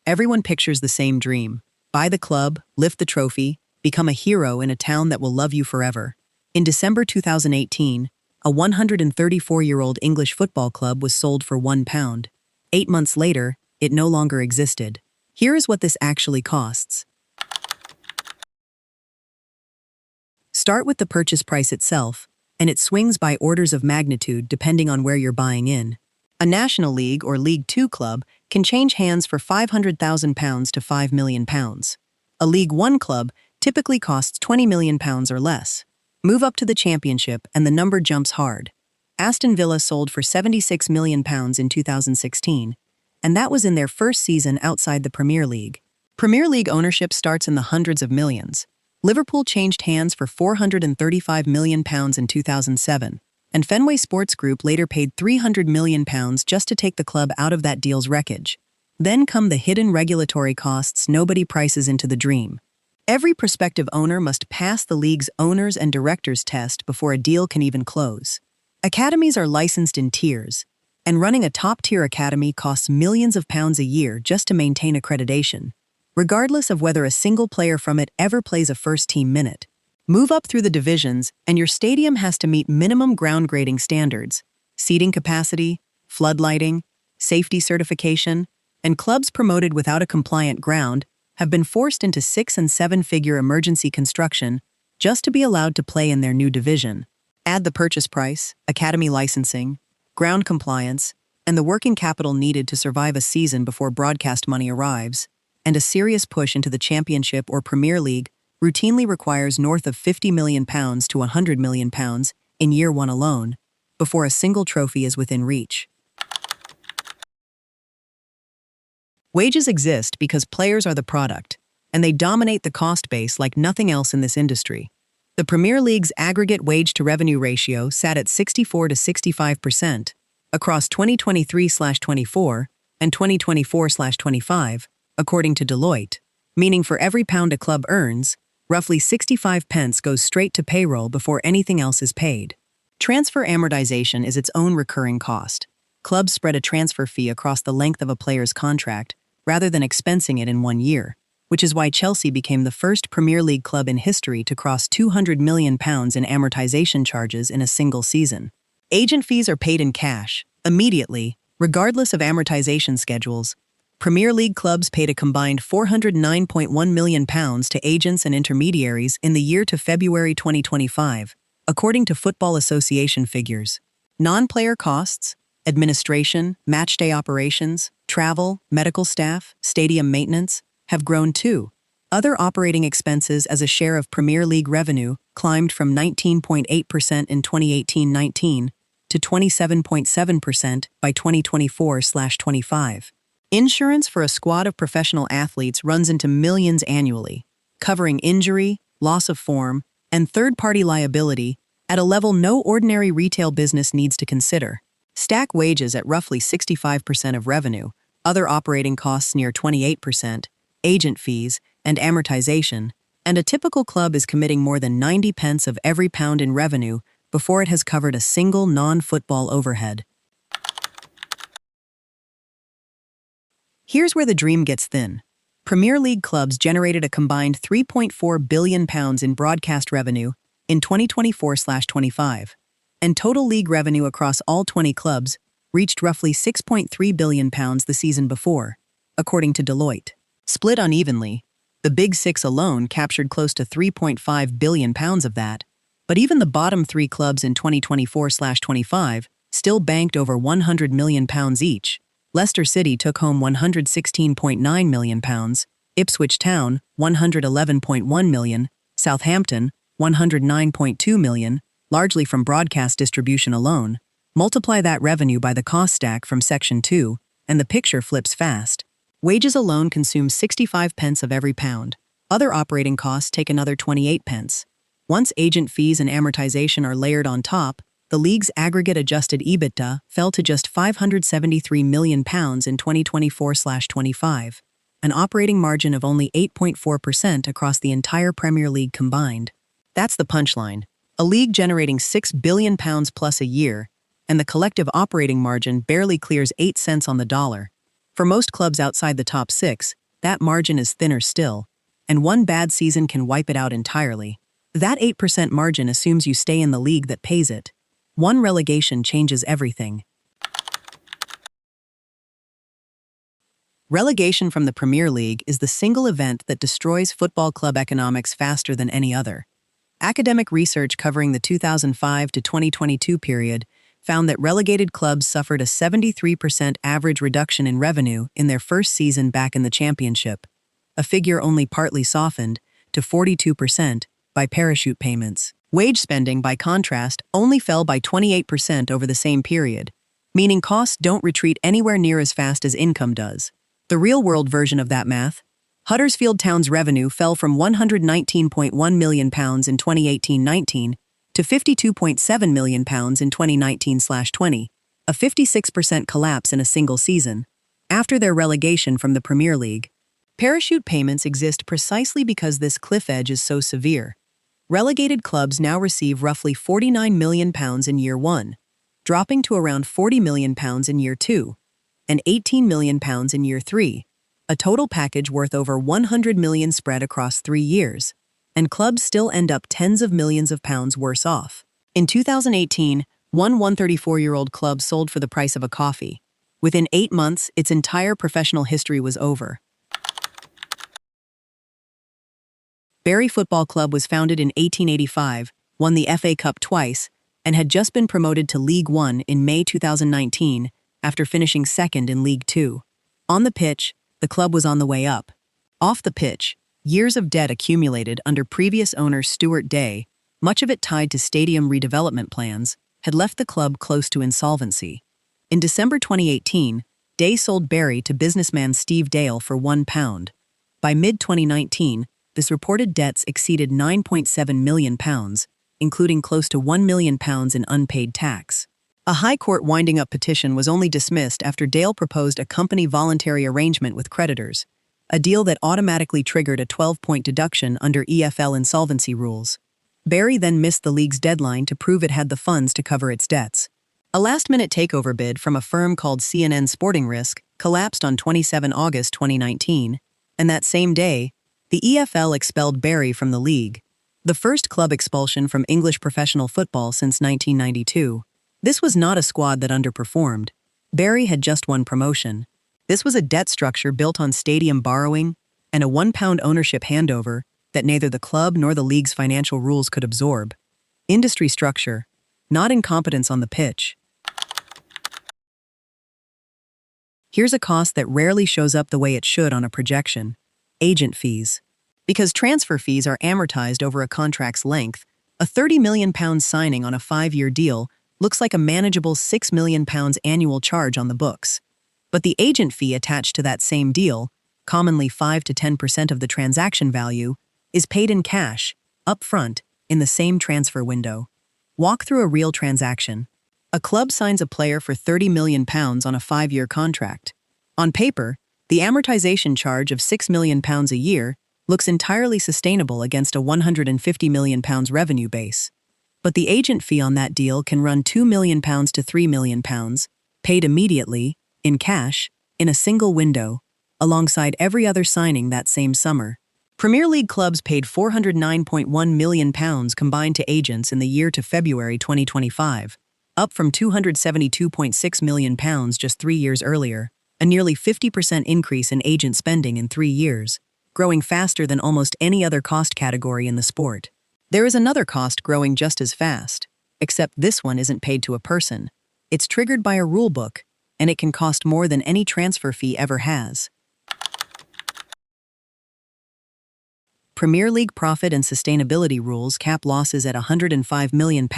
Everyone pictures the same dream. Buy the club, lift the trophy, become a hero in a town that will love you forever. In December 2018, a 134-year-old English football club was sold for £1. 8 months later, it no longer existed. Here is what this actually costs. Start with the purchase price itself, and it swings by orders of magnitude depending on where you're buying in. A National League or League Two club can change hands for £500,000 to £5 million. A League One club typically costs £20 million or less. Move up to the Championship and the number jumps hard. Aston Villa sold for £76 million in 2016, and that was in their first season outside the Premier League. Premier League ownership starts in the hundreds of millions. Liverpool changed hands for £435 million in 2007, and Fenway Sports Group later paid £300 million just to take the club out of that deal's wreckage. Then come the hidden regulatory costs nobody prices into the dream. Every prospective owner must pass the league's owners and directors test before a deal can even close. Academies are licensed in tiers, and running a top-tier academy costs millions of pounds a year just to maintain accreditation, regardless of whether a single player from it ever plays a first-team minute. Move up through the divisions, and your stadium has to meet minimum ground grading standards, seating capacity, floodlighting, safety certification, and clubs promoted without a compliant ground have been forced into 6- and 7-figure emergency construction just to be allowed to play in their new division. Add the purchase price, academy licensing, ground compliance, and the working capital needed to survive a season before broadcast money arrives, and a serious push into the Championship or Premier League routinely requires north of £50 million to £100 million in year one alone, before a single trophy is within reach. Wages exist because players are the product, and they dominate the cost base like nothing else in this industry. The Premier League's aggregate wage-to-revenue ratio sat at 64 to 65% across 2023/24 and 2024/25, according to Deloitte, meaning for every pound a club earns, roughly 65 pence goes straight to payroll before anything else is paid. Transfer amortisation is its own recurring cost. Clubs spread a transfer fee across the length of a player's contract rather than expensing it in 1 year, which is why Chelsea became the first Premier League club in history to cross £200 million in amortisation charges in a single season. Agent fees are paid in cash, immediately, regardless of amortisation schedules. Premier League clubs paid a combined £409.1 million to agents and intermediaries in the year to February 2025, according to Football Association figures. Non-player costs, administration, matchday operations, travel, medical staff, stadium maintenance, have grown too. Other operating expenses as a share of Premier League revenue climbed from 19.8% in 2018-19 to 27.7% by 2024/25. Insurance for a squad of professional athletes runs into millions annually, covering injury, loss of form, and third-party liability at a level no ordinary retail business needs to consider. Stack wages at roughly 65% of revenue, other operating costs near 28%, agent fees, and amortization, and a typical club is committing more than 90 pence of every pound in revenue before it has covered a single non-football overhead. Here's where the dream gets thin. Premier League clubs generated a combined £3.4 billion in broadcast revenue in 2024/25, and total league revenue across all 20 clubs reached roughly £6.3 billion the season before, according to Deloitte. Split unevenly, the Big Six alone captured close to £3.5 billion of that, but even the bottom 3 clubs in 2024/25 still banked over £100 million each. Leicester City took home £116.9 million, Ipswich Town £111.1 million, Southampton £109.2 million, largely from broadcast distribution alone. Multiply that revenue by the cost stack from Section 2, and the picture flips fast. Wages alone consume 65 pence of every pound. Other operating costs take another 28 pence. Once agent fees and amortization are layered on top, the league's aggregate adjusted EBITDA fell to just £573 million in 2024/25, an operating margin of only 8.4% across the entire Premier League combined. That's the punchline. A league generating £6 billion plus a year, and the collective operating margin barely clears 8 cents on the dollar. For most clubs outside the top six, that margin is thinner still, and one bad season can wipe it out entirely. That 8% margin assumes you stay in the league that pays it. One relegation changes everything. Relegation from the Premier League is the single event that destroys football club economics faster than any other. Academic research covering the 2005 to 2022 period found that relegated clubs suffered a 73% average reduction in revenue in their first season back in the Championship, a figure only partly softened to 42% by parachute payments. Wage spending, by contrast, only fell by 28% over the same period, meaning costs don't retreat anywhere near as fast as income does. The real-world version of that math: Huddersfield Town's revenue fell from £119.1 million in 2018-19 to £52.7 million in 2019-20, a 56% collapse in a single season. After their relegation from the Premier League, parachute payments exist precisely because this cliff edge is so severe. Relegated clubs now receive roughly £49 million in year one, dropping to around £40 million in year two, and £18 million in year three, a total package worth over £100 million spread across 3 years, and clubs still end up tens of millions of pounds worse off. In 2018, one 134-year-old club sold for the price of a coffee. Within 8 months, its entire professional history was over. Bury Football Club was founded in 1885, won the FA Cup twice, and had just been promoted to League One in May 2019, after finishing second in League Two. On the pitch, the club was on the way up. Off the pitch, years of debt accumulated under previous owner Stuart Day, much of it tied to stadium redevelopment plans, had left the club close to insolvency. In December 2018, Day sold Bury to businessman Steve Dale for £1. By mid-2019, this reported debts exceeded £9.7 million, including close to £1 million in unpaid tax. A High Court winding-up petition was only dismissed after Dale proposed a company voluntary arrangement with creditors, a deal that automatically triggered a 12-point deduction under EFL insolvency rules. Bury then missed the league's deadline to prove it had the funds to cover its debts. A last-minute takeover bid from a firm called CNN Sporting Risk collapsed on 27 August 2019, and that same day, the EFL expelled Bury from the league, the first club expulsion from English professional football since 1992. This was not a squad that underperformed. Bury had just won promotion. This was a debt structure built on stadium borrowing and a £1 ownership handover that neither the club nor the league's financial rules could absorb. Industry structure, not incompetence on the pitch. Here's a cost that rarely shows up the way it should on a projection: agent fees. Because transfer fees are amortized over a contract's length, a £30 million signing on a 5-year deal looks like a manageable £6 million annual charge on the books. But the agent fee attached to that same deal, commonly 5 to 10% of the transaction value, is paid in cash, up front, in the same transfer window. Walk through a real transaction. A club signs a player for £30 million on a 5-year contract. On paper, the amortization charge of £6 million a year looks entirely sustainable against a £150 million revenue base. But the agent fee on that deal can run £2 million to £3 million, paid immediately, in cash, in a single window, alongside every other signing that same summer. Premier League clubs paid £409.1 million combined to agents in the year to February 2025, up from £272.6 million just 3 years earlier, a nearly 50% increase in agent spending in 3 years, growing faster than almost any other cost category in the sport. There is another cost growing just as fast, except this one isn't paid to a person. It's triggered by a rule book, and it can cost more than any transfer fee ever has. Premier League profit and sustainability rules cap losses at £105 million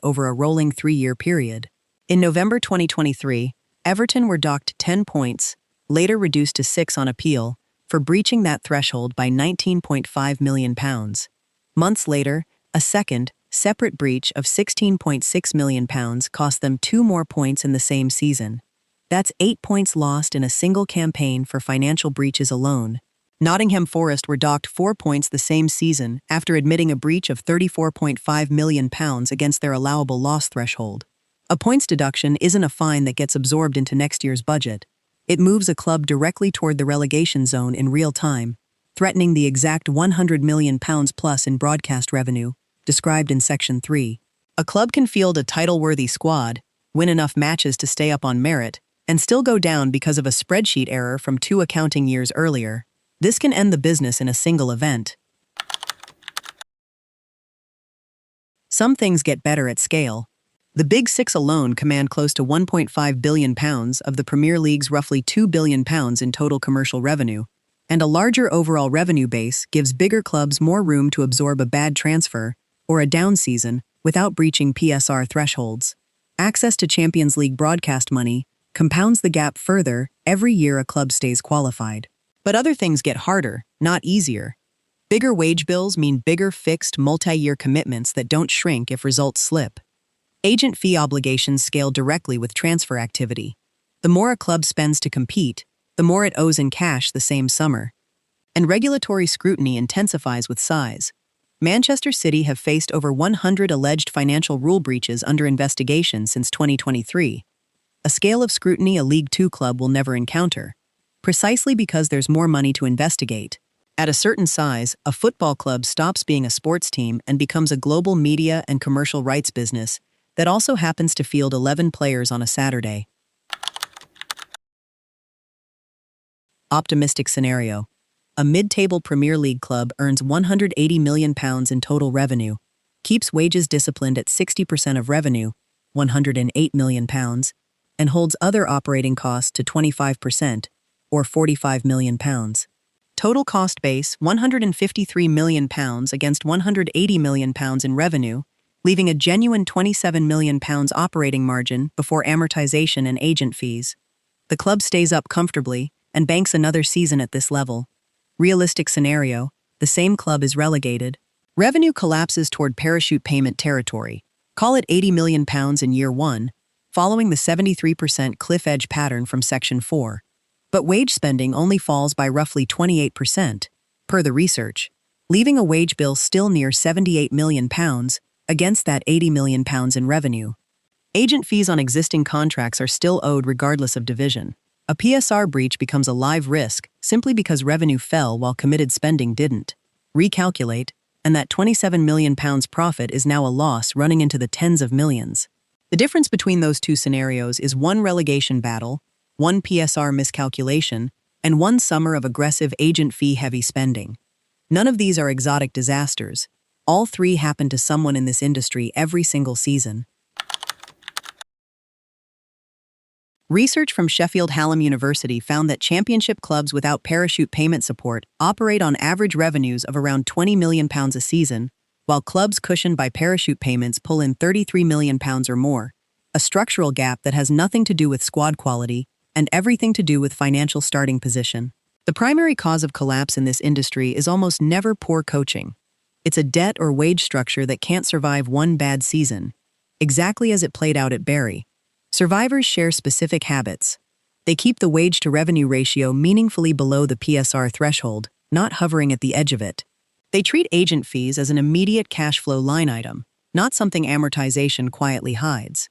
over a rolling 3-year period. In November 2023, Everton were docked 10 points, later reduced to 6 on appeal, for breaching that threshold by £19.5 million. Months later, a second, separate breach of £16.6 million cost them 2 more points in the same season. That's 8 points lost in a single campaign for financial breaches alone. Nottingham Forest were docked 4 points the same season after admitting a breach of £34.5 million against their allowable loss threshold. A points deduction isn't a fine that gets absorbed into next year's budget. It moves a club directly toward the relegation zone in real time, threatening the exact £100 million plus in broadcast revenue, described in Section 3. A club can field a title-worthy squad, win enough matches to stay up on merit, and still go down because of a spreadsheet error from 2 accounting years earlier. This can end the business in a single event. Some things get better at scale. The Big Six alone command close to £1.5 billion of the Premier League's roughly £2 billion in total commercial revenue, and a larger overall revenue base gives bigger clubs more room to absorb a bad transfer or a down season without breaching PSR thresholds. Access to Champions League broadcast money compounds the gap further every year a club stays qualified. But other things get harder, not easier. Bigger wage bills mean bigger fixed multi-year commitments that don't shrink if results slip. Agent fee obligations scale directly with transfer activity. The more a club spends to compete, the more it owes in cash the same summer. And regulatory scrutiny intensifies with size. Manchester City have faced over 100 alleged financial rule breaches under investigation since 2023, a scale of scrutiny a League Two club will never encounter, precisely because there's more money to investigate. At a certain size, a football club stops being a sports team and becomes a global media and commercial rights business that also happens to field 11 players on a Saturday. Optimistic scenario. A mid-table Premier League club earns £180 million in total revenue, keeps wages disciplined at 60% of revenue, £108 million, and holds other operating costs to 25%, or £45 million. Total cost base, £153 million against £180 million in revenue, leaving a genuine £27 million operating margin before amortisation and agent fees. The club stays up comfortably and banks another season at this level. Realistic scenario, the same club is relegated. Revenue collapses toward parachute payment territory. Call it £80 million in year 1, following the 73% cliff edge pattern from Section 4. But wage spending only falls by roughly 28%, per the research, leaving a wage bill still near £78 million against that £80 million in revenue. Agent fees on existing contracts are still owed regardless of division. A PSR breach becomes a live risk simply because revenue fell while committed spending didn't. Recalculate, and that £27 million profit is now a loss running into the tens of millions. The difference between those two scenarios is one relegation battle, one PSR miscalculation, and one summer of aggressive agent fee-heavy spending. None of these are exotic disasters. All three happen to someone in this industry every single season. Research from Sheffield Hallam University found that championship clubs without parachute payment support operate on average revenues of around £20 million a season, while clubs cushioned by parachute payments pull in £33 million or more, a structural gap that has nothing to do with squad quality and everything to do with financial starting position. The primary cause of collapse in this industry is almost never poor coaching. It's a debt or wage structure that can't survive one bad season, exactly as it played out at Barry. Survivors share specific habits. They keep the wage-to-revenue ratio meaningfully below the PSR threshold, not hovering at the edge of it. They treat agent fees as an immediate cash flow line item, not something amortization quietly hides.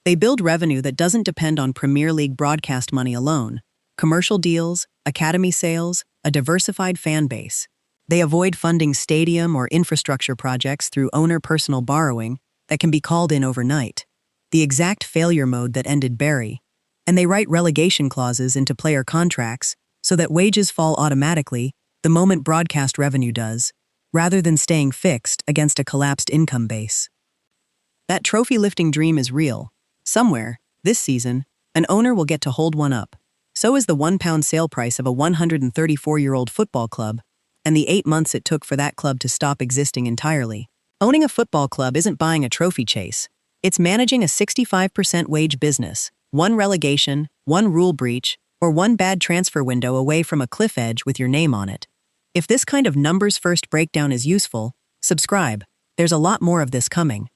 They build revenue that doesn't depend on Premier League broadcast money alone, commercial deals, academy sales, a diversified fan base. They avoid funding stadium or infrastructure projects through owner personal borrowing that can be called in overnight, the exact failure mode that ended Barry. And they write relegation clauses into player contracts so that wages fall automatically the moment broadcast revenue does, rather than staying fixed against a collapsed income base. That trophy-lifting dream is real. Somewhere, this season, an owner will get to hold one up. So is the £1 sale price of a 134-year-old football club, and the 8 months it took for that club to stop existing entirely. Owning a football club isn't buying a trophy chase. It's managing a 65% wage business, one relegation, one rule breach, or one bad transfer window away from a cliff edge with your name on it. If this kind of numbers-first breakdown is useful, subscribe. There's a lot more of this coming.